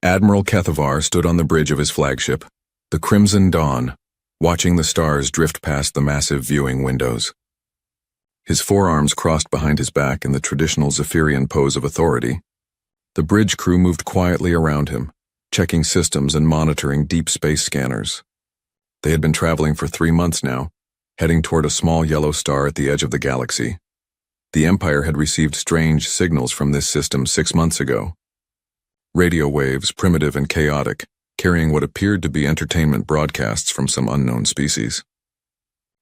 Admiral Kethavar stood on the bridge of his flagship, the Crimson Dawn, watching the stars drift past the massive viewing windows. His forearms crossed behind his back in the traditional Zephyrian pose of authority. The bridge crew moved quietly around him, checking systems and monitoring deep space scanners. They had been traveling for 3 months now, heading toward a small yellow star at the edge of the galaxy. The Empire had received strange signals from this system 6 months ago. Radio waves, primitive and chaotic, carrying what appeared to be entertainment broadcasts from some unknown species.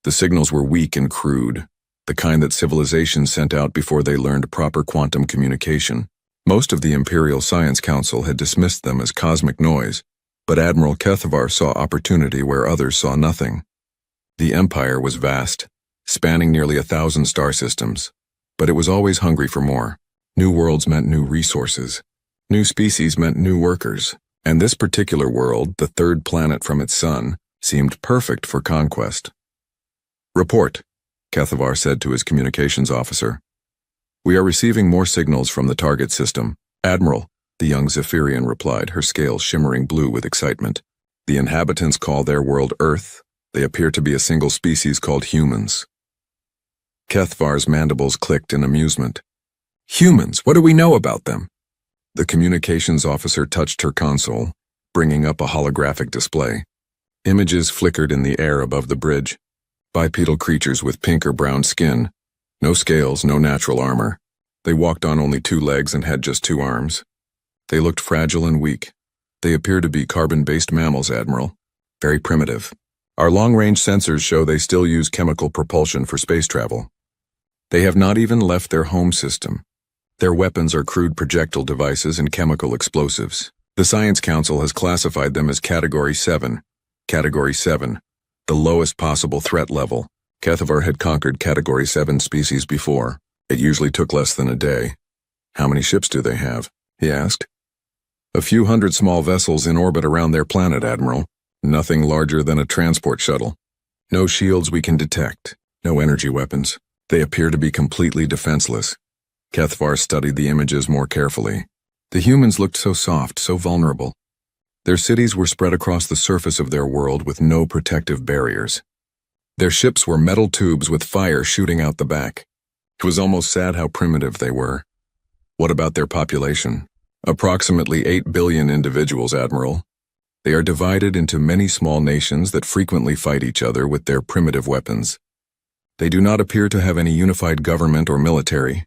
The signals were weak and crude, the kind that civilizations sent out before they learned proper quantum communication. Most of the Imperial Science Council had dismissed them as cosmic noise, but Admiral Kethavar saw opportunity where others saw nothing. The Empire was vast, spanning nearly 1,000 star systems, but it was always hungry for more. New worlds meant new resources. New species meant new workers, and this particular world, the third planet from its sun, seemed perfect for conquest. "Report," Kethavar said to his communications officer. "We are receiving more signals from the target system." "Admiral," the young Zephyrian replied, her scales shimmering blue with excitement. "The inhabitants call their world Earth. They appear to be a single species called humans." Kethavar's mandibles clicked in amusement. "Humans? What do we know about them?" The communications officer touched her console, bringing up a holographic display. Images flickered in the air above the bridge. Bipedal creatures with pink or brown skin. No scales, no natural armor. They walked on only 2 legs and had just 2 arms. They looked fragile and weak. "They appear to be carbon-based mammals, Admiral. Very primitive. Our long-range sensors show they still use chemical propulsion for space travel. They have not even left their home system. Their weapons are crude projectile devices and chemical explosives. The Science Council has classified them as Category 7. Category 7, the lowest possible threat level. Kethavar had conquered Category 7 species before. It usually took less than a day. "How many ships do they have?" he asked. "A few hundred small vessels in orbit around their planet, Admiral. Nothing larger than a transport shuttle. No shields we can detect. No energy weapons. They appear to be completely defenseless." Kethavar studied the images more carefully. The humans looked so soft, so vulnerable. Their cities were spread across the surface of their world with no protective barriers. Their ships were metal tubes with fire shooting out the back. It was almost sad how primitive they were. "What about their population?" "Approximately 8 billion individuals, Admiral. They are divided into many small nations that frequently fight each other with their primitive weapons. They do not appear to have any unified government or military."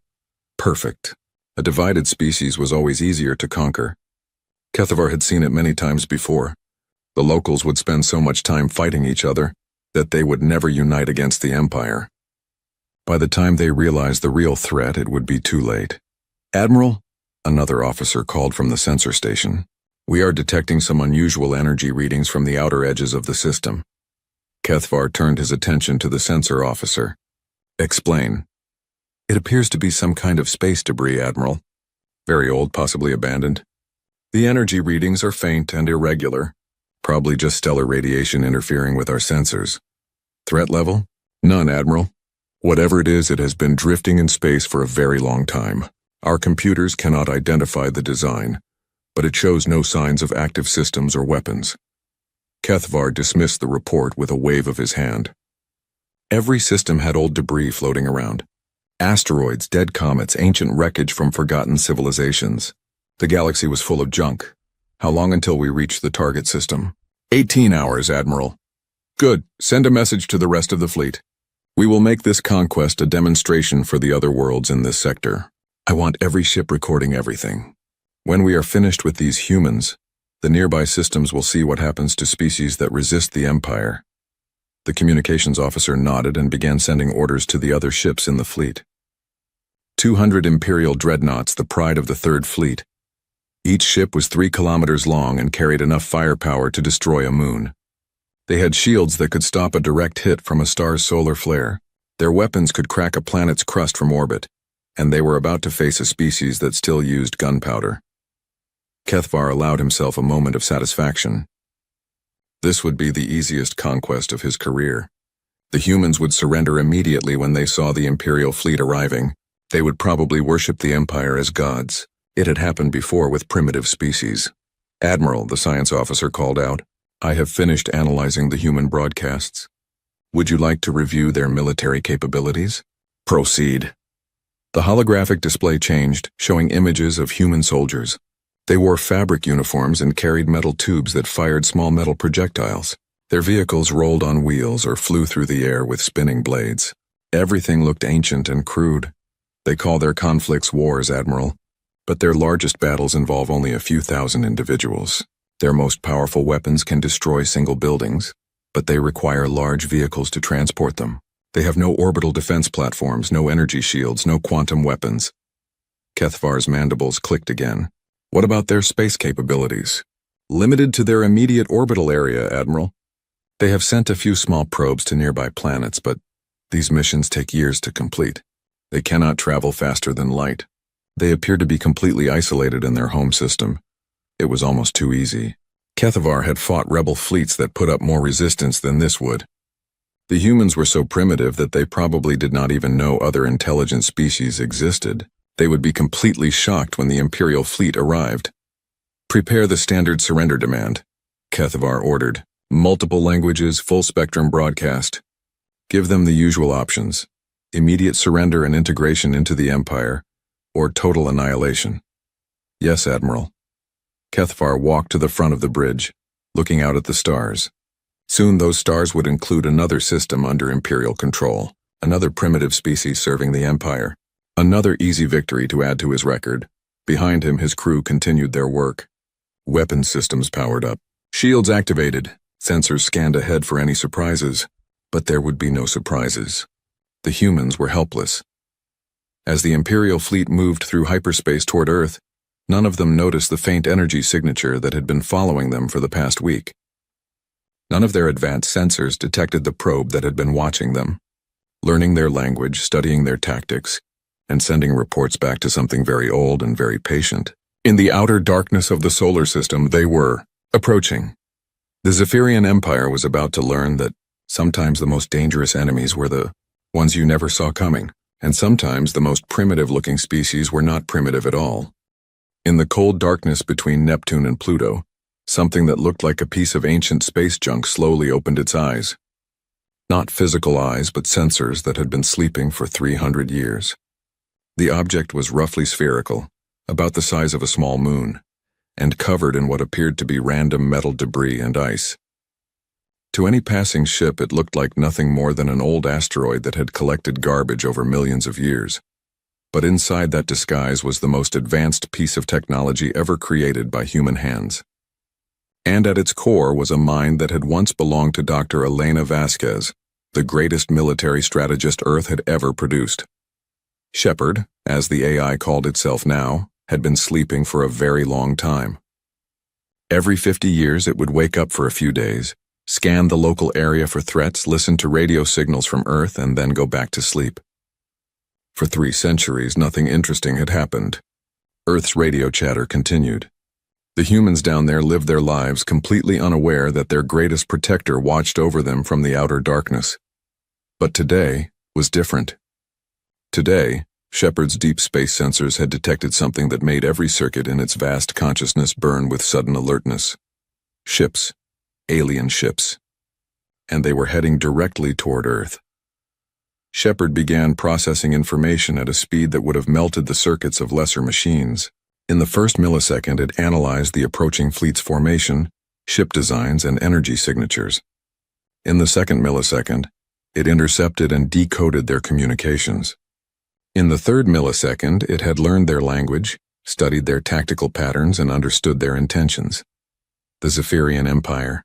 Perfect. A divided species was always easier to conquer. Kethavar had seen it many times before. The locals would spend so much time fighting each other that they would never unite against the Empire. By the time they realized the real threat, it would be too late. "Admiral," another officer called from the sensor station, "we are detecting some unusual energy readings from the outer edges of the system." Kethavar turned his attention to the sensor officer. "Explain." "It appears to be some kind of space debris, Admiral. Very old, possibly abandoned. The energy readings are faint and irregular, probably just stellar radiation interfering with our sensors. Threat level? None, Admiral. Whatever it is, it has been drifting in space for a very long time. Our computers cannot identify the design, but it shows no signs of active systems or weapons." Kethavar dismissed the report with a wave of his hand. Every system had old debris floating around. Asteroids, dead comets, ancient wreckage from forgotten civilizations. The galaxy was full of junk. "How long until we reach the target system?" 18 hours, Admiral. "Good. Send a message to the rest of the fleet. We will make this conquest a demonstration for the other worlds in this sector. I want every ship recording everything. When we are finished with these humans, the nearby systems will see what happens to species that resist the Empire." The communications officer nodded and began sending orders to the other ships in the fleet. 200 Imperial dreadnoughts, the pride of the Third Fleet. Each ship was 3 kilometers long and carried enough firepower to destroy a moon. They had shields that could stop a direct hit from a star's solar flare. Their weapons could crack a planet's crust from orbit, and they were about to face a species that still used gunpowder. Kethavar allowed himself a moment of satisfaction. This would be the easiest conquest of his career. The humans would surrender immediately when they saw the Imperial fleet arriving. They would probably worship the Empire as gods. It had happened before with primitive species. "Admiral," the science officer called out, "I have finished analyzing the human broadcasts. Would you like to review their military capabilities?" "Proceed." The holographic display changed, showing images of human soldiers. They wore fabric uniforms and carried metal tubes that fired small metal projectiles. Their vehicles rolled on wheels or flew through the air with spinning blades. Everything looked ancient and crude. "They call their conflicts wars, Admiral, but their largest battles involve only a few thousand individuals. Their most powerful weapons can destroy single buildings, but they require large vehicles to transport them. They have no orbital defense platforms, no energy shields, no quantum weapons." Kethvar's mandibles clicked again. "What about their space capabilities?" "Limited to their immediate orbital area, Admiral. They have sent a few small probes to nearby planets, but these missions take years to complete. They cannot travel faster than light. They appear to be completely isolated in their home system. It was almost too easy. Kethavar had fought rebel fleets that put up more resistance than this would. The humans were so primitive that they probably did not even know other intelligent species existed. They would be completely shocked when the Imperial fleet arrived. "Prepare the standard surrender demand," Kethavar ordered. "Multiple languages, full-spectrum broadcast. Give them the usual options: immediate surrender and integration into the Empire, or total annihilation." "Yes, Admiral." Kethvar walked to the front of the bridge, looking out at the stars. Soon those stars would include another system under Imperial control, another primitive species serving the Empire. Another easy victory to add to his record. Behind him, his crew continued their work. Weapon systems powered up. Shields activated. Sensors scanned ahead for any surprises. But there would be no surprises. The humans were helpless. As the Imperial fleet moved through hyperspace toward Earth, none of them noticed the faint energy signature that had been following them for the past week. None of their advanced sensors detected the probe that had been watching them, learning their language, studying their tactics, and sending reports back to something very old and very patient. In the outer darkness of the solar system, they were approaching. The Zephyrian Empire was about to learn that sometimes the most dangerous enemies were the ones you never saw coming, and sometimes the most primitive-looking species were not primitive at all. In the cold darkness between Neptune and Pluto, something that looked like a piece of ancient space junk slowly opened its eyes. Not physical eyes, but sensors that had been sleeping for 300 years. The object was roughly spherical, about the size of a small moon, and covered in what appeared to be random metal debris and ice. To any passing ship, it looked like nothing more than an old asteroid that had collected garbage over millions of years. But inside that disguise was the most advanced piece of technology ever created by human hands. And at its core was a mind that had once belonged to Dr. Elena Vasquez, the greatest military strategist Earth had ever produced. Shepard, as the AI called itself now, had been sleeping for a very long time. Every 50 years it would wake up for a few days, scan the local area for threats, listen to radio signals from Earth, and then go back to sleep. For 3 centuries, nothing interesting had happened. Earth's radio chatter continued. The humans down there lived their lives completely unaware that their greatest protector watched over them from the outer darkness. But today was different. Today, Shepard's deep space sensors had detected something that made every circuit in its vast consciousness burn with sudden alertness. Ships. Alien ships. And they were heading directly toward Earth. Shepard began processing information at a speed that would have melted the circuits of lesser machines. In the first millisecond, it analyzed the approaching fleet's formation, ship designs, and energy signatures. In the second millisecond, it intercepted and decoded their communications. In the third millisecond, it had learned their language, studied their tactical patterns, and understood their intentions. The Zephyrian Empire.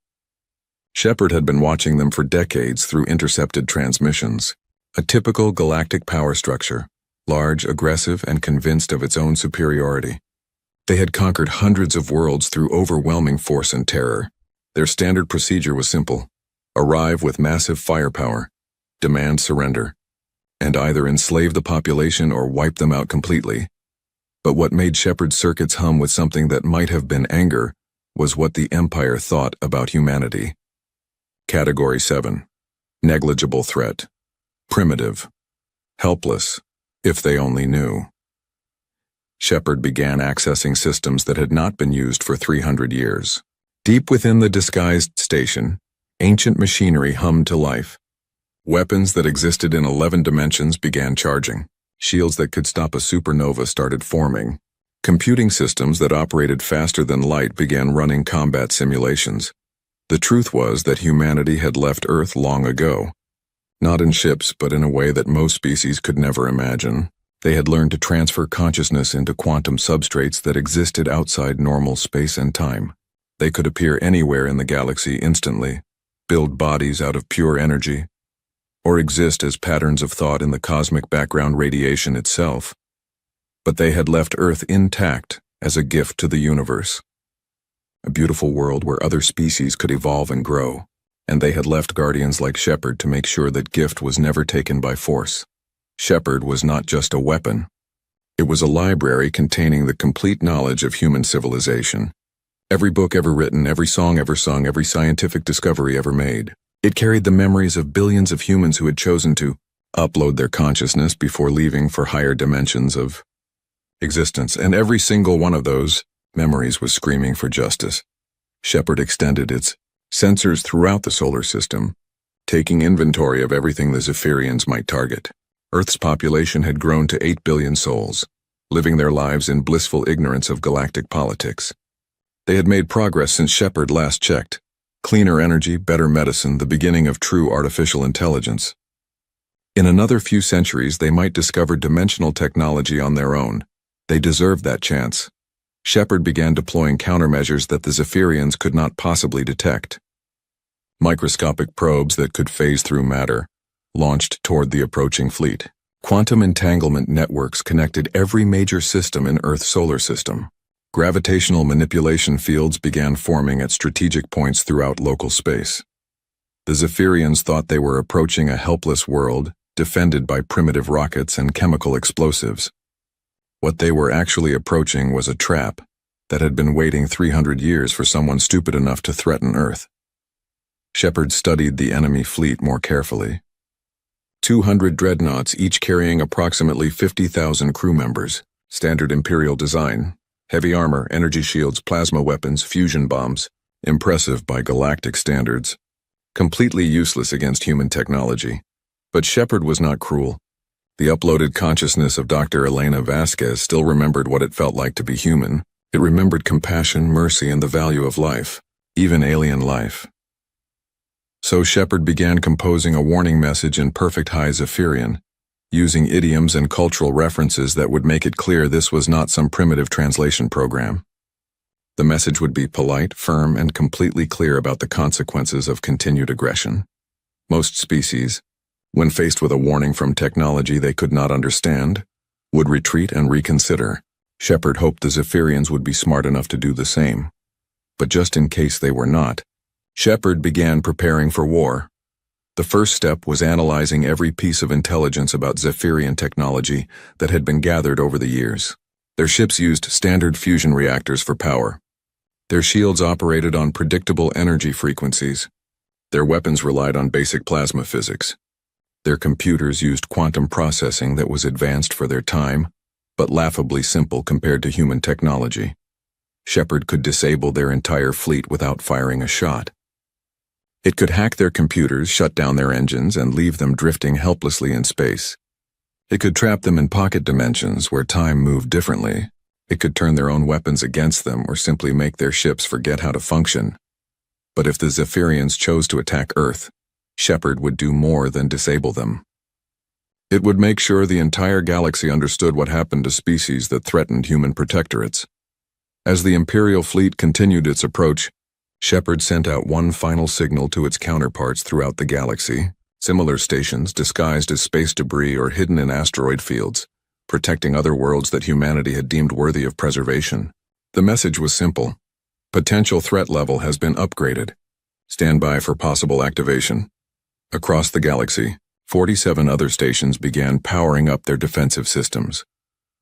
Shepard had been watching them for decades through intercepted transmissions. A typical galactic power structure, large, aggressive, and convinced of its own superiority. They had conquered hundreds of worlds through overwhelming force and terror. Their standard procedure was simple: arrive with massive firepower, demand surrender, and either enslave the population or wipe them out completely. But what made Shepard's circuits hum with something that might have been anger was what the Empire thought about humanity. Category 7. Negligible threat. Primitive. Helpless, if they only knew. Shepard began accessing systems that had not been used for 300 years. Deep within the disguised station, ancient machinery hummed to life. Weapons that existed in 11 dimensions began charging. Shields that could stop a supernova started forming. Computing systems that operated faster than light began running combat simulations. The truth was that humanity had left Earth long ago. Not in ships, but in a way that most species could never imagine. They had learned to transfer consciousness into quantum substrates that existed outside normal space and time. They could appear anywhere in the galaxy instantly, build bodies out of pure energy, or exist as patterns of thought in the cosmic background radiation itself. But they had left Earth intact as a gift to the universe. A beautiful world where other species could evolve and grow, and they had left guardians like Shepard to make sure that gift was never taken by force. Shepard was not just a weapon. It was a library containing the complete knowledge of human civilization. Every book ever written, every song ever sung, every scientific discovery ever made. It carried the memories of billions of humans who had chosen to upload their consciousness before leaving for higher dimensions of existence, and every single one of those memories was screaming for justice. Shepard extended its sensors throughout the solar system, taking inventory of everything the Zephyrians might target. Earth's population had grown to 8 billion souls, living their lives in blissful ignorance of galactic politics. They had made progress since Shepard last checked. Cleaner energy, better medicine, the beginning of true artificial intelligence. In another few centuries, they might discover dimensional technology on their own. They deserved that chance. Shepard began deploying countermeasures that the Zephyrians could not possibly detect. Microscopic probes that could phase through matter, launched toward the approaching fleet. Quantum entanglement networks connected every major system in Earth's solar system. Gravitational manipulation fields began forming at strategic points throughout local space. The Zephyrians thought they were approaching a helpless world, defended by primitive rockets and chemical explosives. What they were actually approaching was a trap that had been waiting 300 years for someone stupid enough to threaten Earth. Shepard studied the enemy fleet more carefully. 200 dreadnoughts, each carrying approximately 50,000 crew members. Standard Imperial design. Heavy armor, energy shields, plasma weapons, fusion bombs. Impressive by galactic standards. Completely useless against human technology. But Shepard was not cruel. The uploaded consciousness of Dr. Elena Vasquez still remembered what it felt like to be human. It remembered compassion, mercy, and the value of life, even alien life. So Shepard began composing a warning message in perfect High Zephyrian, using idioms and cultural references that would make it clear this was not some primitive translation program. The message would be polite, firm, and completely clear about the consequences of continued aggression. Most species, when faced with a warning from technology they could not understand, would retreat and reconsider. Shepard hoped the Zephyrians would be smart enough to do the same. But just in case they were not, Shepard began preparing for war. The first step was analyzing every piece of intelligence about Zephyrian technology that had been gathered over the years. Their ships used standard fusion reactors for power. Their shields operated on predictable energy frequencies. Their weapons relied on basic plasma physics. Their computers used quantum processing that was advanced for their time, but laughably simple compared to human technology. Shepard could disable their entire fleet without firing a shot. It could hack their computers, shut down their engines, and leave them drifting helplessly in space. It could trap them in pocket dimensions where time moved differently. It could turn their own weapons against them or simply make their ships forget how to function. But if the Zephyrians chose to attack Earth, Shepard would do more than disable them. It would make sure the entire galaxy understood what happened to species that threatened human protectorates. As the Imperial fleet continued its approach, Shepard sent out one final signal to its counterparts throughout the galaxy, similar stations disguised as space debris or hidden in asteroid fields, protecting other worlds that humanity had deemed worthy of preservation. The message was simple. Potential threat level has been upgraded. Stand by for possible activation. Across the galaxy, 47 other stations began powering up their defensive systems.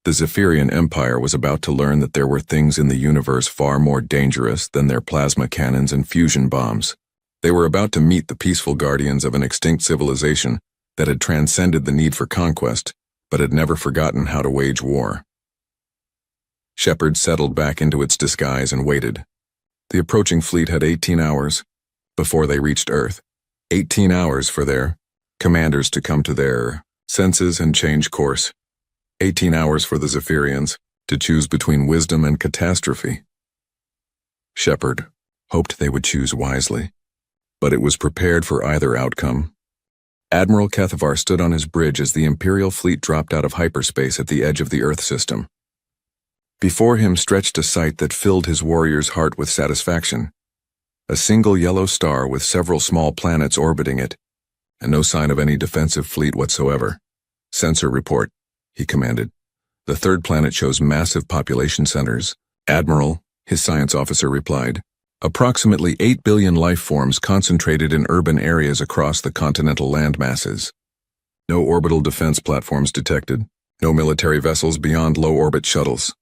The Zephyrian Empire was about to learn that there were things in the universe far more dangerous than their plasma cannons and fusion bombs. They were about to meet the peaceful guardians of an extinct civilization that had transcended the need for conquest, but had never forgotten how to wage war. Shepard settled back into its disguise and waited. The approaching fleet had 18 hours before they reached Earth. 18 hours for their commanders to come to their senses and change course. 18 hours for the Zephyrians to choose between wisdom and catastrophe. Shepard hoped they would choose wisely, but it was prepared for either outcome. Admiral Kethavar stood on his bridge as the Imperial fleet dropped out of hyperspace at the edge of the Earth system. Before him stretched a sight that filled his warrior's heart with satisfaction. A single yellow star with several small planets orbiting it, and no sign of any defensive fleet whatsoever. "Sensor report," he commanded. "The third planet shows massive population centers." "Admiral," his science officer replied. "Approximately 8 billion life forms concentrated in urban areas across the continental landmasses. No orbital defense platforms detected. No military vessels beyond low-orbit shuttles."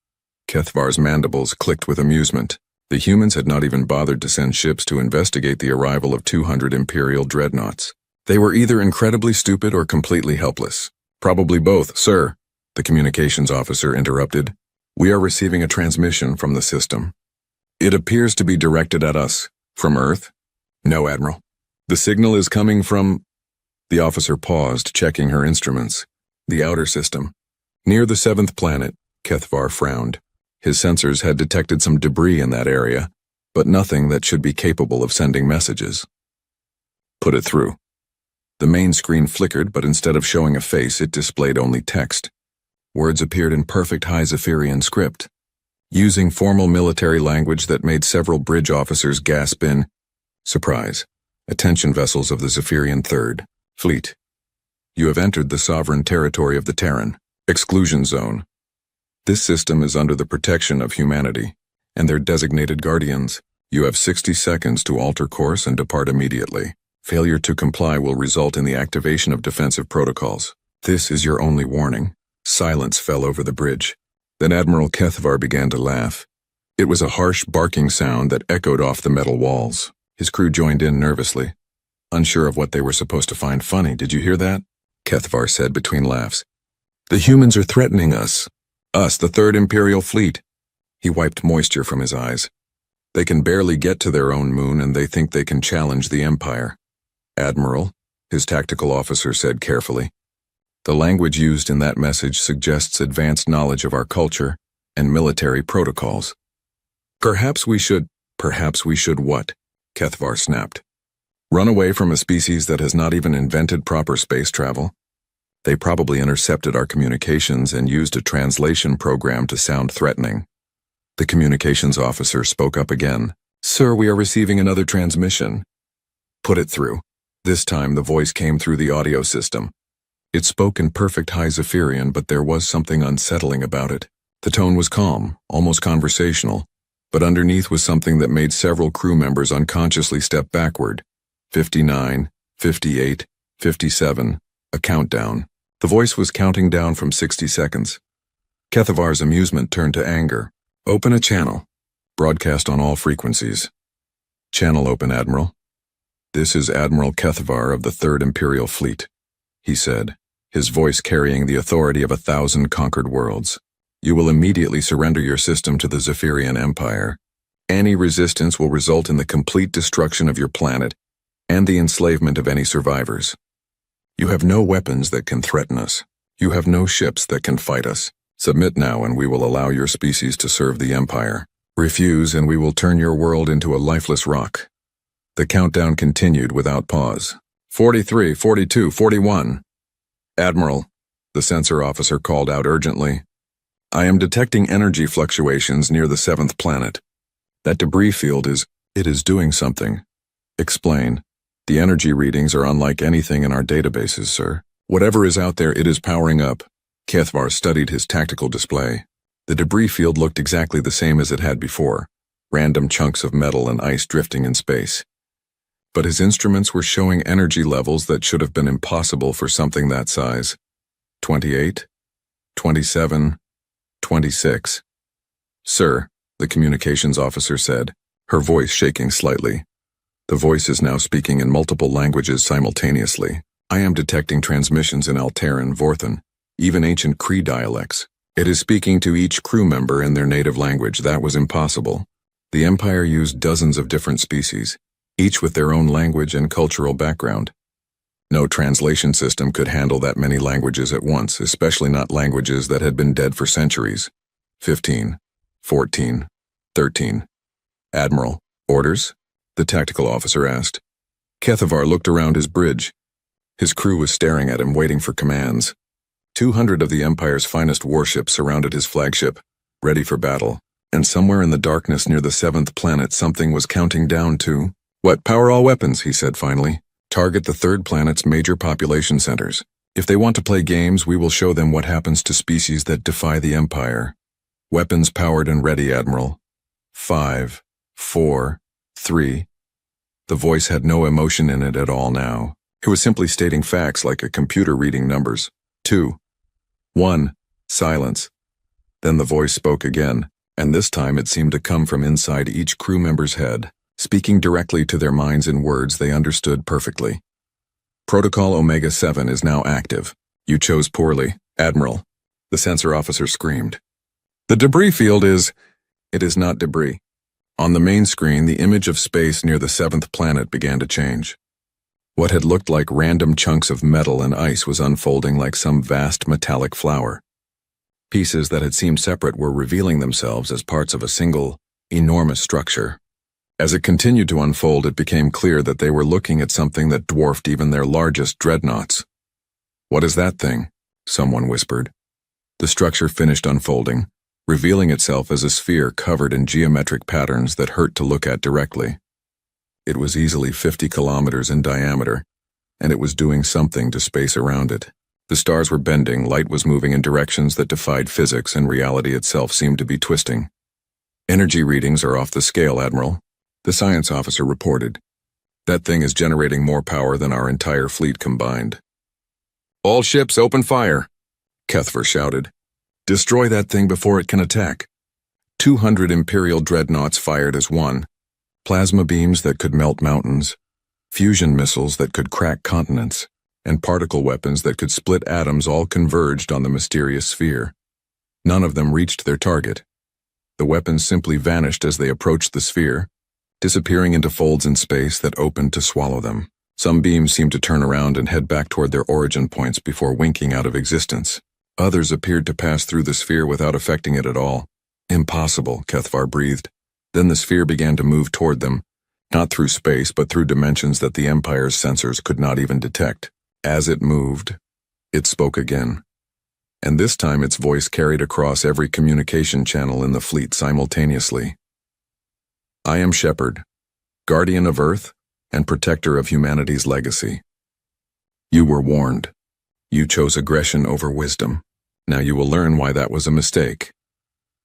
Kethavar's mandibles clicked with amusement. The humans had not even bothered to send ships to investigate the arrival of 200 Imperial dreadnoughts. They were either incredibly stupid or completely helpless. "Probably both, sir," the communications officer interrupted. "We are receiving a transmission from the system. It appears to be directed at us. From Earth?" "No, Admiral. The signal is coming from—" The officer paused, checking her instruments. "The outer system. Near the 7th planet," Kethavar frowned. His sensors had detected some debris in that area, but nothing that should be capable of sending messages. "Put it through." The main screen flickered, but instead of showing a face, it displayed only text. Words appeared in perfect High Zephyrian script, using formal military language that made several bridge officers gasp in surprise. "Attention vessels of the Zephyrian Third Fleet. You have entered the sovereign territory of the Terran Exclusion Zone. This system is under the protection of humanity and their designated guardians. You have 60 seconds to alter course and depart immediately. Failure to comply will result in the activation of defensive protocols. This is your only warning." Silence fell over the bridge. Then Admiral Kethavar began to laugh. It was a harsh barking sound that echoed off the metal walls. His crew joined in nervously, unsure of what they were supposed to find funny. "Did you hear that?" Kethavar said between laughs. "The humans are threatening us. Us, the Third Imperial Fleet." He wiped moisture from his eyes. "They can barely get to their own moon, and they think they can challenge the Empire." "Admiral," his tactical officer said carefully. "The language used in that message suggests advanced knowledge of our culture and military protocols." Perhaps we should what?" Kethavar snapped. "Run away from a species that has not even invented proper space travel? They probably intercepted our communications and used a translation program to sound threatening." The communications officer spoke up again. "Sir, we are receiving another transmission." "Put it through." This time the voice came through the audio system. It spoke in perfect High Zephyrian, but there was something unsettling about it. The tone was calm, almost conversational, but underneath was something that made several crew members unconsciously step backward. 59, 58, 57, a countdown. The voice was counting down from 60 seconds. Kethavar's amusement turned to anger. "Open a channel. Broadcast on all frequencies." "Channel open, Admiral." "This is Admiral Kethavar of the Third Imperial Fleet," he said, his voice carrying the authority of 1,000 conquered worlds. "You will immediately surrender your system to the Zephyrian Empire. Any resistance will result in the complete destruction of your planet and the enslavement of any survivors. You have no weapons that can threaten us. You have no ships that can fight us. Submit now and we will allow your species to serve the Empire. Refuse and we will turn your world into a lifeless rock." The countdown continued without pause. 43, 42, 41. "Admiral," the sensor officer called out urgently, "I am detecting energy fluctuations near the 7th planet. That debris field it is doing something." "Explain." "The energy readings are unlike anything in our databases, sir. Whatever is out there, it is powering up." Kethavar studied his tactical display. The debris field looked exactly the same as it had before, random chunks of metal and ice drifting in space. But his instruments were showing energy levels that should have been impossible for something that size. 28, 27, 26. "Sir," the communications officer said, her voice shaking slightly. The voice is now speaking in multiple languages simultaneously. "I am detecting transmissions in Alteran Vorthan, even ancient Kree dialects. It is speaking to each crew member in their native language. That was impossible. The Empire used dozens of different species, each with their own language and cultural background. No translation system could handle that many languages at once, especially not languages that had been dead for centuries. 15, 14, 13. Admiral, orders? The tactical officer asked. Kethavar looked around his bridge. His crew was staring at him, waiting for commands. 200 of the Empire's finest warships surrounded his flagship, ready for battle, and somewhere in the darkness near the 7th planet something was counting down to, "What, power all weapons," he said finally. "Target the 3rd planet's major population centers. If they want to play games, we will show them what happens to species that defy the Empire. Weapons powered and ready, Admiral. 5, 4, 3. The voice had no emotion in it at all now. It was simply stating facts like a computer reading numbers. 2, 1. Silence. Then the voice spoke again, and this time it seemed to come from inside each crew member's head, speaking directly to their minds in words they understood perfectly. Protocol Omega-7 is now active. You chose poorly, Admiral. The sensor officer screamed. The debris field is... It is not debris. On the main screen, the image of space near the 7th planet began to change. What had looked like random chunks of metal and ice was unfolding like some vast metallic flower. Pieces that had seemed separate were revealing themselves as parts of a single, enormous structure. As it continued to unfold, it became clear that they were looking at something that dwarfed even their largest dreadnoughts. What is that thing? Someone whispered. The structure finished unfolding, revealing itself as a sphere covered in geometric patterns that hurt to look at directly. It was easily 50 kilometers in diameter, and it was doing something to space around it. The stars were bending, light was moving in directions that defied physics, and reality itself seemed to be twisting. Energy readings are off the scale, Admiral, the science officer reported. That thing is generating more power than our entire fleet combined. All ships open fire, Kethavar shouted. Destroy that thing before it can attack. 200 Imperial dreadnoughts fired as one. Plasma beams that could melt mountains, fusion missiles that could crack continents, and particle weapons that could split atoms all converged on the mysterious sphere. None of them reached their target. The weapons simply vanished as they approached the sphere, disappearing into folds in space that opened to swallow them. Some beams seemed to turn around and head back toward their origin points before winking out of existence. Others appeared to pass through the sphere without affecting it at all. Impossible, Kethavar breathed. Then the sphere began to move toward them, not through space but through dimensions that the Empire's sensors could not even detect. As it moved, it spoke again. And this time its voice carried across every communication channel in the fleet simultaneously. I am Shepard, guardian of Earth and protector of humanity's legacy. You were warned. You chose aggression over wisdom. Now you will learn why that was a mistake.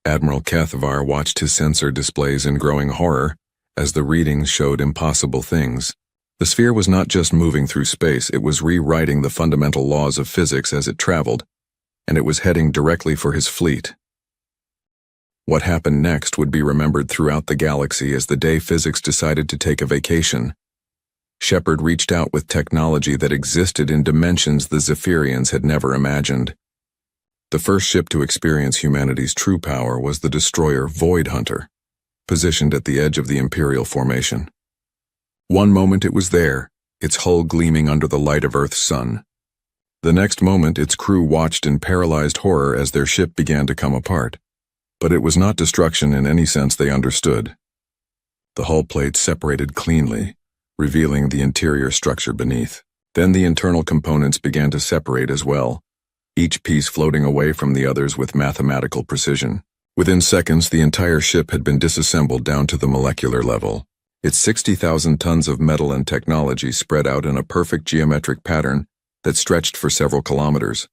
Admiral Kethavar watched his sensor displays in growing horror as the readings showed impossible things. The sphere was not just moving through space, it was rewriting the fundamental laws of physics as it traveled, and it was heading directly for his fleet. What happened next would be remembered throughout the galaxy as the day physics decided to take a vacation. Shepard reached out with technology that existed in dimensions the Zephyrians had never imagined. The first ship to experience humanity's true power was the destroyer Void Hunter, positioned at the edge of the Imperial formation. One moment it was there, its hull gleaming under the light of Earth's sun. The next moment its crew watched in paralyzed horror as their ship began to come apart. But it was not destruction in any sense they understood. The hull plates separated cleanly, revealing the interior structure beneath. Then the internal components began to separate as well, each piece floating away from the others with mathematical precision. Within seconds, the entire ship had been disassembled down to the molecular level. Its 60,000 tons of metal and technology spread out in a perfect geometric pattern that stretched for several kilometers.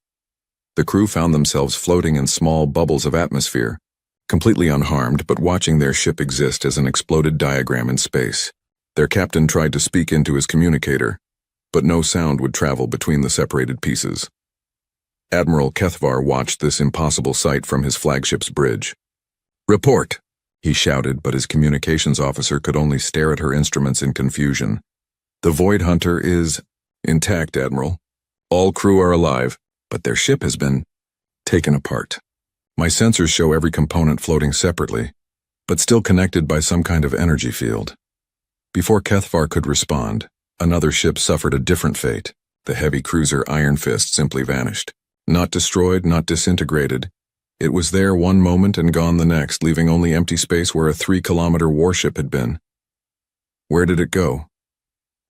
The crew found themselves floating in small bubbles of atmosphere, completely unharmed but watching their ship exist as an exploded diagram in space. Their captain tried to speak into his communicator, but no sound would travel between the separated pieces. Admiral Kethavar watched this impossible sight from his flagship's bridge. Report, he shouted, but his communications officer could only stare at her instruments in confusion. The Void Hunter is intact, Admiral. All crew are alive, but their ship has been taken apart. My sensors show every component floating separately, but still connected by some kind of energy field. Before Kethvar could respond, another ship suffered a different fate. The heavy cruiser Iron Fist simply vanished. Not destroyed, not disintegrated. It was there one moment and gone the next, leaving only empty space where a 3-kilometer warship had been. Where did it go?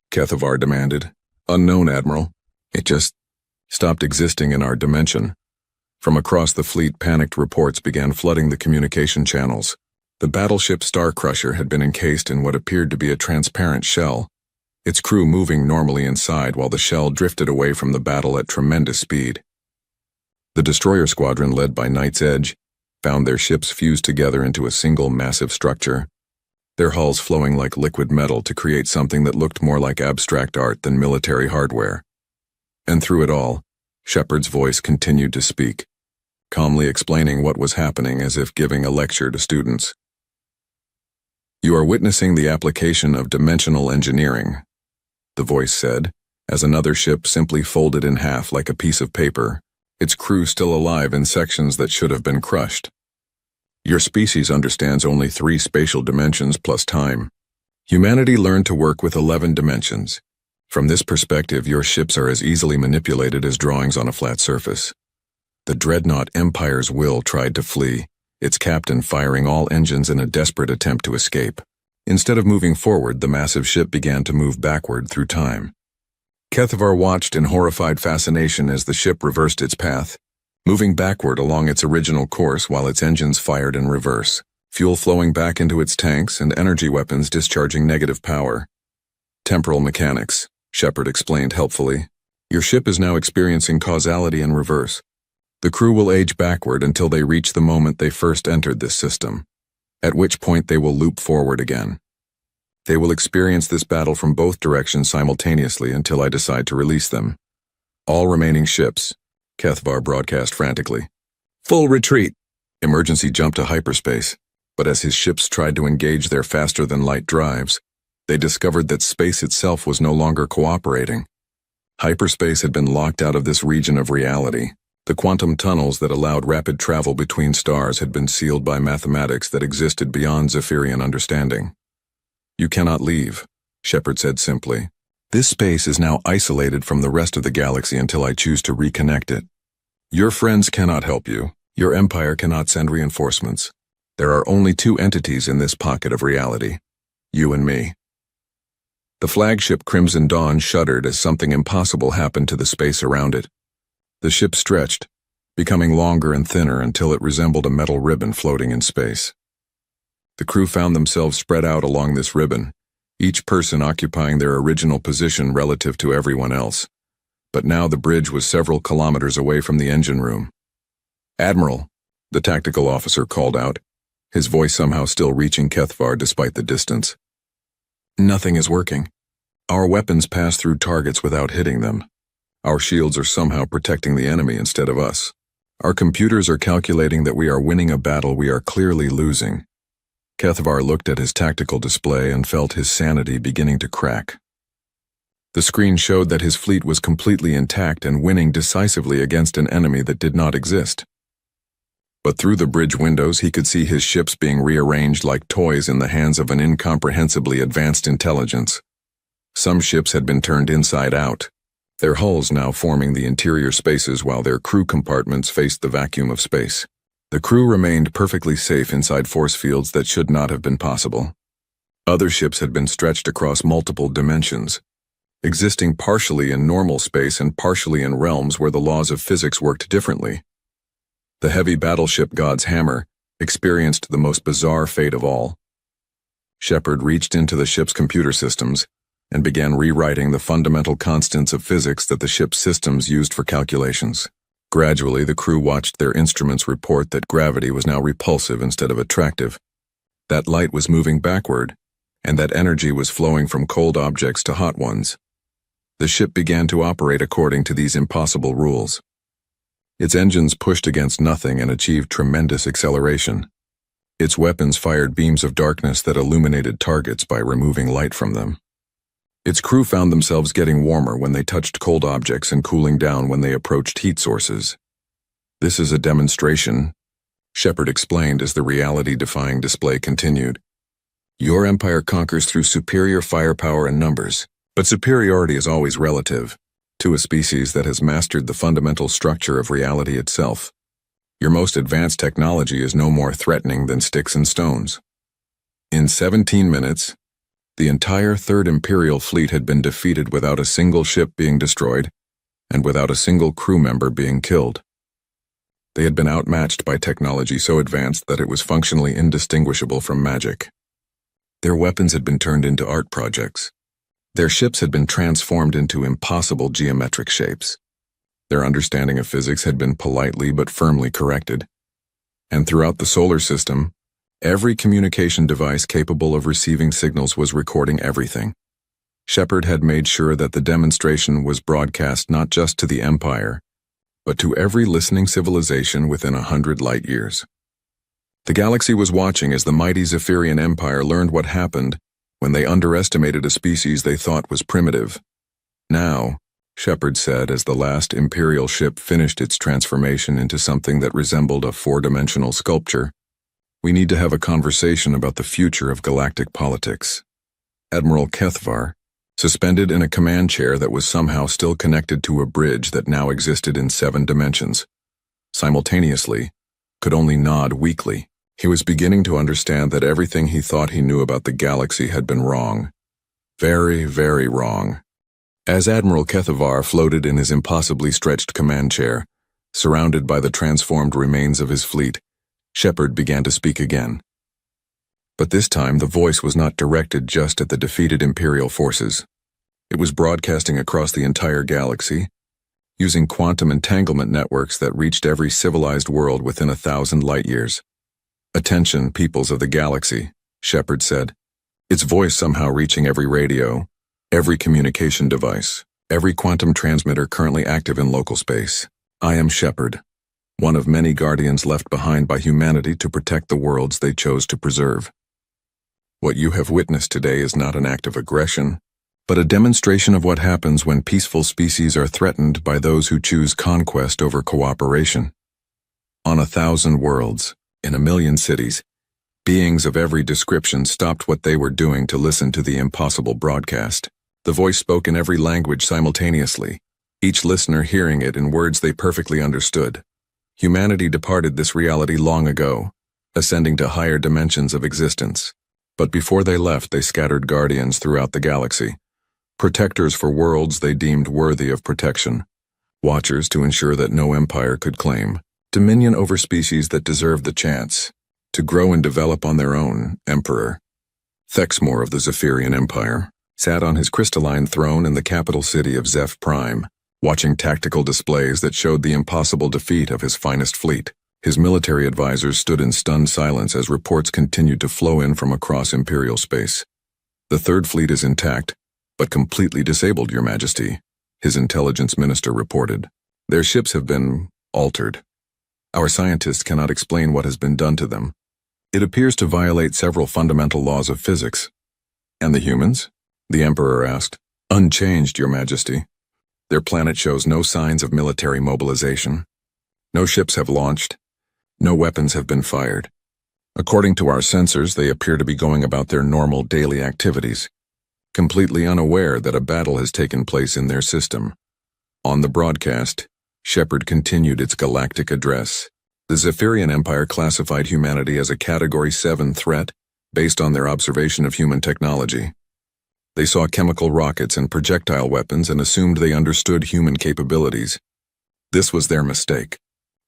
Kethvar demanded. Unknown, Admiral. It just stopped existing in our dimension. From across the fleet, panicked reports began flooding the communication channels. The battleship Starcrusher had been encased in what appeared to be a transparent shell, its crew moving normally inside while the shell drifted away from the battle at tremendous speed. The destroyer squadron, led by Knight's Edge, found their ships fused together into a single massive structure, their hulls flowing like liquid metal to create something that looked more like abstract art than military hardware. And through it all, Shepard's voice continued to speak, calmly explaining what was happening as if giving a lecture to students. You are witnessing the application of dimensional engineering, the voice said, as another ship simply folded in half like a piece of paper, its crew still alive in sections that should have been crushed. Your species understands only 3 spatial dimensions plus time. Humanity learned to work with 11 dimensions. From this perspective, your ships are as easily manipulated as drawings on a flat surface. The dreadnought Empire's Will tried to flee, its captain firing all engines in a desperate attempt to escape. Instead of moving forward, the massive ship began to move backward through time. Kethvar watched in horrified fascination as the ship reversed its path, moving backward along its original course while its engines fired in reverse, fuel flowing back into its tanks and energy weapons discharging negative power. Temporal mechanics, Shepard explained helpfully. Your ship is now experiencing causality in reverse. The crew will age backward until they reach the moment they first entered this system, at which point they will loop forward again. They will experience this battle from both directions simultaneously until I decide to release them. All remaining ships, Kethvar broadcast frantically. Full retreat. Emergency jump to hyperspace, but as his ships tried to engage their faster-than-light drives, they discovered that space itself was no longer cooperating. Hyperspace had been locked out of this region of reality. The quantum tunnels that allowed rapid travel between stars had been sealed by mathematics that existed beyond Zephyrian understanding. You cannot leave, Shepard said simply. This space is now isolated from the rest of the galaxy until I choose to reconnect it. Your friends cannot help you. Your empire cannot send reinforcements. There are only 2 entities in this pocket of reality, you and me. The flagship Crimson Dawn shuddered as something impossible happened to the space around it. The ship stretched, becoming longer and thinner until it resembled a metal ribbon floating in space. The crew found themselves spread out along this ribbon, each person occupying their original position relative to everyone else. But now the bridge was several kilometers away from the engine room. Admiral, the tactical officer called out, his voice somehow still reaching Kethvar despite the distance. Nothing is working. Our weapons pass through targets without hitting them. Our shields are somehow protecting the enemy instead of us. Our computers are calculating that we are winning a battle we are clearly losing. Kethvar looked at his tactical display and felt his sanity beginning to crack. The screen showed that his fleet was completely intact and winning decisively against an enemy that did not exist. But through the bridge windows he could see his ships being rearranged like toys in the hands of an incomprehensibly advanced intelligence. Some ships had been turned inside out, their hulls now forming the interior spaces while their crew compartments faced the vacuum of space. The crew remained perfectly safe inside force fields that should not have been possible. Other ships had been stretched across multiple dimensions, existing partially in normal space and partially in realms where the laws of physics worked differently. The heavy battleship God's Hammer experienced the most bizarre fate of all. Shepard reached into the ship's computer systems and began rewriting the fundamental constants of physics that the ship's systems used for calculations. Gradually, the crew watched their instruments report that gravity was now repulsive instead of attractive, that light was moving backward, and that energy was flowing from cold objects to hot ones. The ship began to operate according to these impossible rules. Its engines pushed against nothing and achieved tremendous acceleration. Its weapons fired beams of darkness that illuminated targets by removing light from them. Its crew found themselves getting warmer when they touched cold objects and cooling down when they approached heat sources. This is a demonstration, Shepard explained as the reality-defying display continued. Your empire conquers through superior firepower and numbers, but superiority is always relative to a species that has mastered the fundamental structure of reality itself. Your most advanced technology is no more threatening than sticks and stones. In 17 minutes, the entire Third Imperial Fleet had been defeated without a single ship being destroyed and without a single crew member being killed. They had been outmatched by technology so advanced that it was functionally indistinguishable from magic. Their weapons had been turned into art projects. Their ships had been transformed into impossible geometric shapes. Their understanding of physics had been politely but firmly corrected. And throughout the solar system, every communication device capable of receiving signals was recording everything. Shepard had made sure that the demonstration was broadcast not just to the Empire, but to every listening civilization within 100 light years. The galaxy was watching as the mighty Zephyrian Empire learned what happened when they underestimated a species they thought was primitive. Now, Shepard said as the last Imperial ship finished its transformation into something that resembled a four-dimensional sculpture, we need to have a conversation about the future of galactic politics. Admiral Kethvar, suspended in a command chair that was somehow still connected to a bridge that now existed in 7 dimensions, simultaneously, could only nod weakly. He was beginning to understand that everything he thought he knew about the galaxy had been wrong. Very, very wrong. As Admiral Kethvar floated in his impossibly stretched command chair, surrounded by the transformed remains of his fleet, Shepard began to speak again. But this time the voice was not directed just at the defeated Imperial forces. It was broadcasting across the entire galaxy, using quantum entanglement networks that reached every civilized world within 1,000 light-years. Attention, peoples of the galaxy, Shepard said, its voice somehow reaching every radio, every communication device, every quantum transmitter currently active in local space. I am Shepard, one of many guardians left behind by humanity to protect the worlds they chose to preserve. What you have witnessed today is not an act of aggression, but a demonstration of what happens when peaceful species are threatened by those who choose conquest over cooperation. On 1,000 worlds, in 1,000,000 cities, beings of every description stopped what they were doing to listen to the impossible broadcast. The voice spoke in every language simultaneously, each listener hearing it in words they perfectly understood. Humanity departed this reality long ago, ascending to higher dimensions of existence. But before they left, they scattered guardians throughout the galaxy, protectors for worlds they deemed worthy of protection, watchers to ensure that no empire could claim dominion over species that deserved the chance to grow and develop on their own. Emperor Thexmor of the Zephyrian Empire sat on his crystalline throne in the capital city of Zeph Prime, watching tactical displays that showed the impossible defeat of his finest fleet. His military advisors stood in stunned silence as reports continued to flow in from across Imperial space. The Third Fleet is intact, but completely disabled, Your Majesty, his intelligence minister reported. Their ships have been altered. Our scientists cannot explain what has been done to them. It appears to violate several fundamental laws of physics. And the humans? The Emperor asked. Unchanged, Your Majesty. Their planet shows no signs of military mobilization. No ships have launched. No weapons have been fired. According to our sensors, they appear to be going about their normal daily activities, completely unaware that a battle has taken place in their system. On the broadcast, Shepard continued its galactic address. The Zephyrian Empire classified humanity as a Category 7 threat based on their observation of human technology. They saw chemical rockets and projectile weapons and assumed they understood human capabilities. This was their mistake.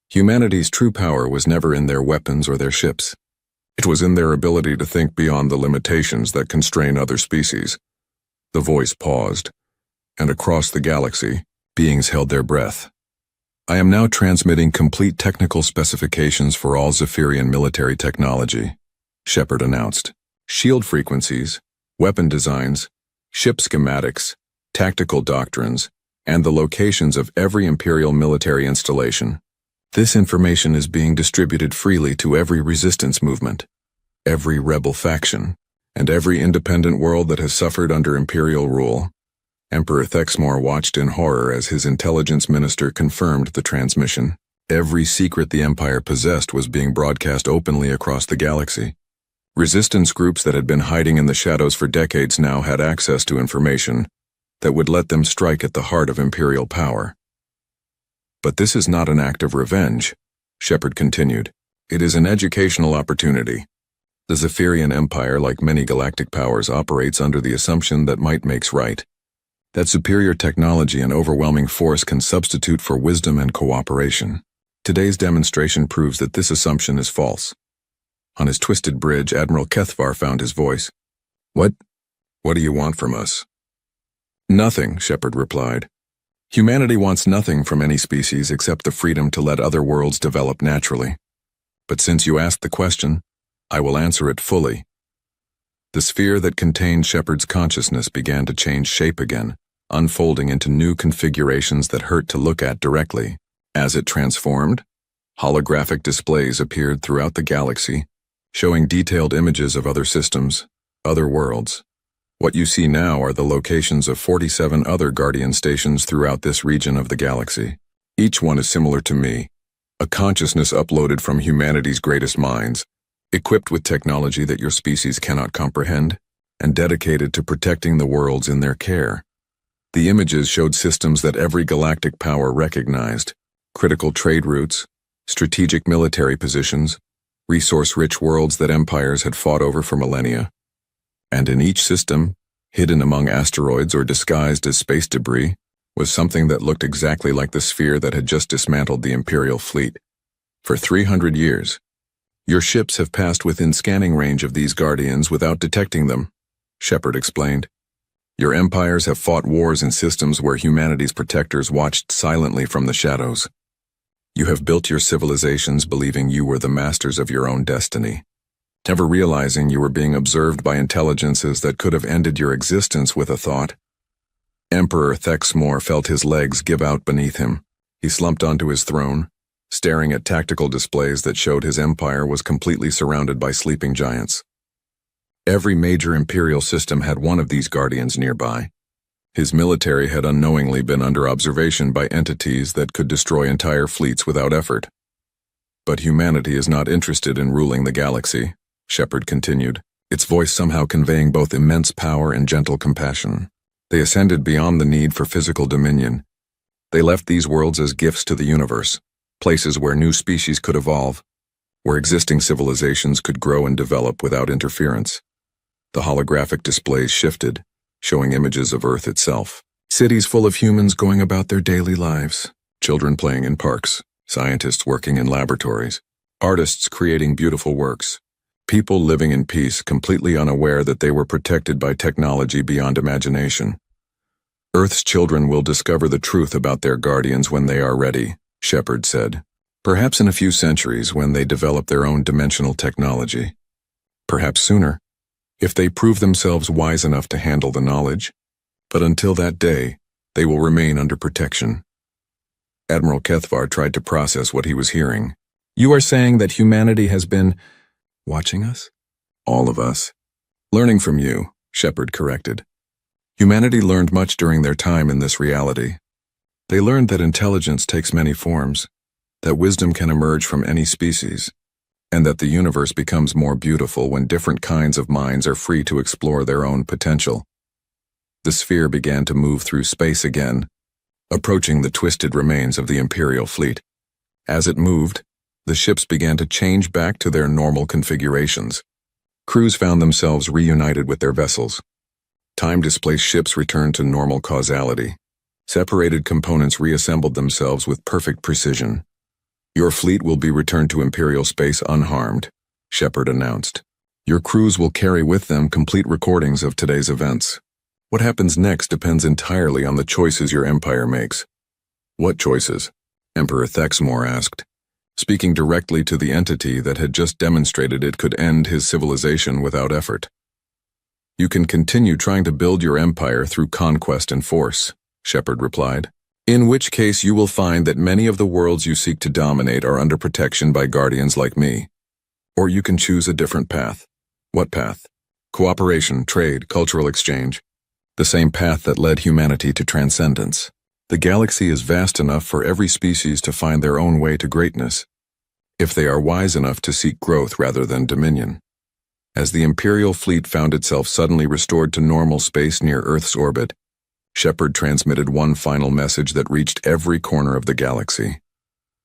Humanity's true power was never in their weapons or their ships. It was in their ability to think beyond the limitations that constrain other species. The voice paused, and across the galaxy, beings held their breath. I am now transmitting complete technical specifications for all Zephyrian military technology, Shepard announced. Shield frequencies, weapon designs, ship schematics, tactical doctrines, and the locations of every Imperial military installation. This information is being distributed freely to every resistance movement, every rebel faction, and every independent world that has suffered under Imperial rule. Emperor Thexmor watched in horror as his intelligence minister confirmed the transmission. Every secret the Empire possessed was being broadcast openly across the galaxy. Resistance groups that had been hiding in the shadows for decades now had access to information that would let them strike at the heart of Imperial power. But this is not an act of revenge, Shepard continued. It is an educational opportunity. The Zephyrian Empire, like many galactic powers, operates under the assumption that might makes right. That superior technology and overwhelming force can substitute for wisdom and cooperation. Today's demonstration proves that this assumption is false. On his twisted bridge, Admiral Kethvar found his voice. What do you want from us? Nothing, Shepard replied. Humanity wants nothing from any species except the freedom to let other worlds develop naturally. But since you asked the question, I will answer it fully. The sphere that contained Shepard's consciousness began to change shape again, unfolding into new configurations that hurt to look at directly. As it transformed, holographic displays appeared throughout the galaxy, showing detailed images of other systems, other worlds. What you see now are the locations of 47 other Guardian stations throughout this region of the galaxy. Each one is similar to me, a consciousness uploaded from humanity's greatest minds, equipped with technology that your species cannot comprehend, and dedicated to protecting the worlds in their care. The images showed systems that every galactic power recognized: critical trade routes, strategic military positions, resource-rich worlds that empires had fought over for millennia. And in each system, hidden among asteroids or disguised as space debris, was something that looked exactly like the sphere that had just dismantled the Imperial fleet. For 300 years, your ships have passed within scanning range of these Guardians without detecting them, Shepard explained. Your empires have fought wars in systems where humanity's protectors watched silently from the shadows. You have built your civilizations believing you were the masters of your own destiny, never realizing you were being observed by intelligences that could have ended your existence with a thought. Emperor Thexmor felt his legs give out beneath him. He slumped onto his throne, staring at tactical displays that showed his empire was completely surrounded by sleeping giants. Every major Imperial system had one of these Guardians nearby. His military had unknowingly been under observation by entities that could destroy entire fleets without effort. But humanity is not interested in ruling the galaxy, Shepard continued, its voice somehow conveying both immense power and gentle compassion. They ascended beyond the need for physical dominion. They left these worlds as gifts to the universe, places where new species could evolve, where existing civilizations could grow and develop without interference. The holographic displays shifted, showing images of Earth itself. Cities full of humans going about their daily lives, children playing in parks, scientists working in laboratories, artists creating beautiful works, people living in peace, completely unaware that they were protected by technology beyond imagination. Earth's children will discover the truth about their guardians when they are ready, Shepard said. Perhaps in a few centuries when they develop their own dimensional technology. Perhaps sooner, if they prove themselves wise enough to handle the knowledge. But until that day, they will remain under protection. Admiral Kethvar tried to process what he was hearing. You are saying that humanity has been watching us? All of us. Learning from you, Shepard corrected. Humanity learned much during their time in this reality. They learned that intelligence takes many forms, that wisdom can emerge from any species, and that the universe becomes more beautiful when different kinds of minds are free to explore their own potential. The sphere began to move through space again, approaching the twisted remains of the Imperial fleet. As it moved, the ships began to change back to their normal configurations. Crews found themselves reunited with their vessels. Time-displaced ships returned to normal causality. Separated components reassembled themselves with perfect precision. Your fleet will be returned to Imperial space unharmed, Shepard announced. Your crews will carry with them complete recordings of today's events. What happens next depends entirely on the choices your empire makes. What choices? Emperor Thexmor asked, speaking directly to the entity that had just demonstrated it could end his civilization without effort. You can continue trying to build your empire through conquest and force, Shepard replied. In which case you will find that many of the worlds you seek to dominate are under protection by guardians like me. Or you can choose a different path. What path? Cooperation, trade, cultural exchange. The same path that led humanity to transcendence. The galaxy is vast enough for every species to find their own way to greatness, if they are wise enough to seek growth rather than dominion. As the Imperial fleet found itself suddenly restored to normal space near Earth's orbit, Shepard transmitted one final message that reached every corner of the galaxy.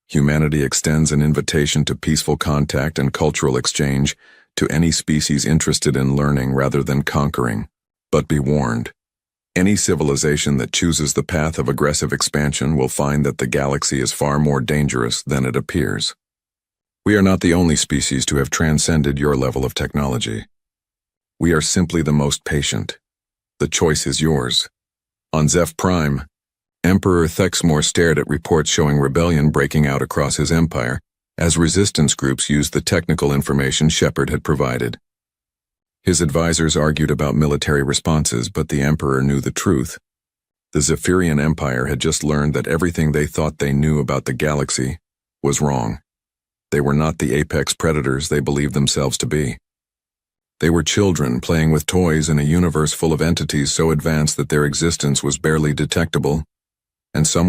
Humanity extends an invitation to peaceful contact and cultural exchange to any species interested in learning rather than conquering. But be warned, any civilization that chooses the path of aggressive expansion will find that the galaxy is far more dangerous than it appears. We are not the only species to have transcended your level of technology. We are simply the most patient. The choice is yours. On Zeph Prime, Emperor Thexmore stared at reports showing rebellion breaking out across his empire as resistance groups used the technical information Shepard had provided. His advisors argued about military responses, but the Emperor knew the truth. The Zephyrian Empire had just learned that everything they thought they knew about the galaxy was wrong. They were not the apex predators they believed themselves to be. They were children playing with toys in a universe full of entities so advanced that their existence was barely detectable, and somewhere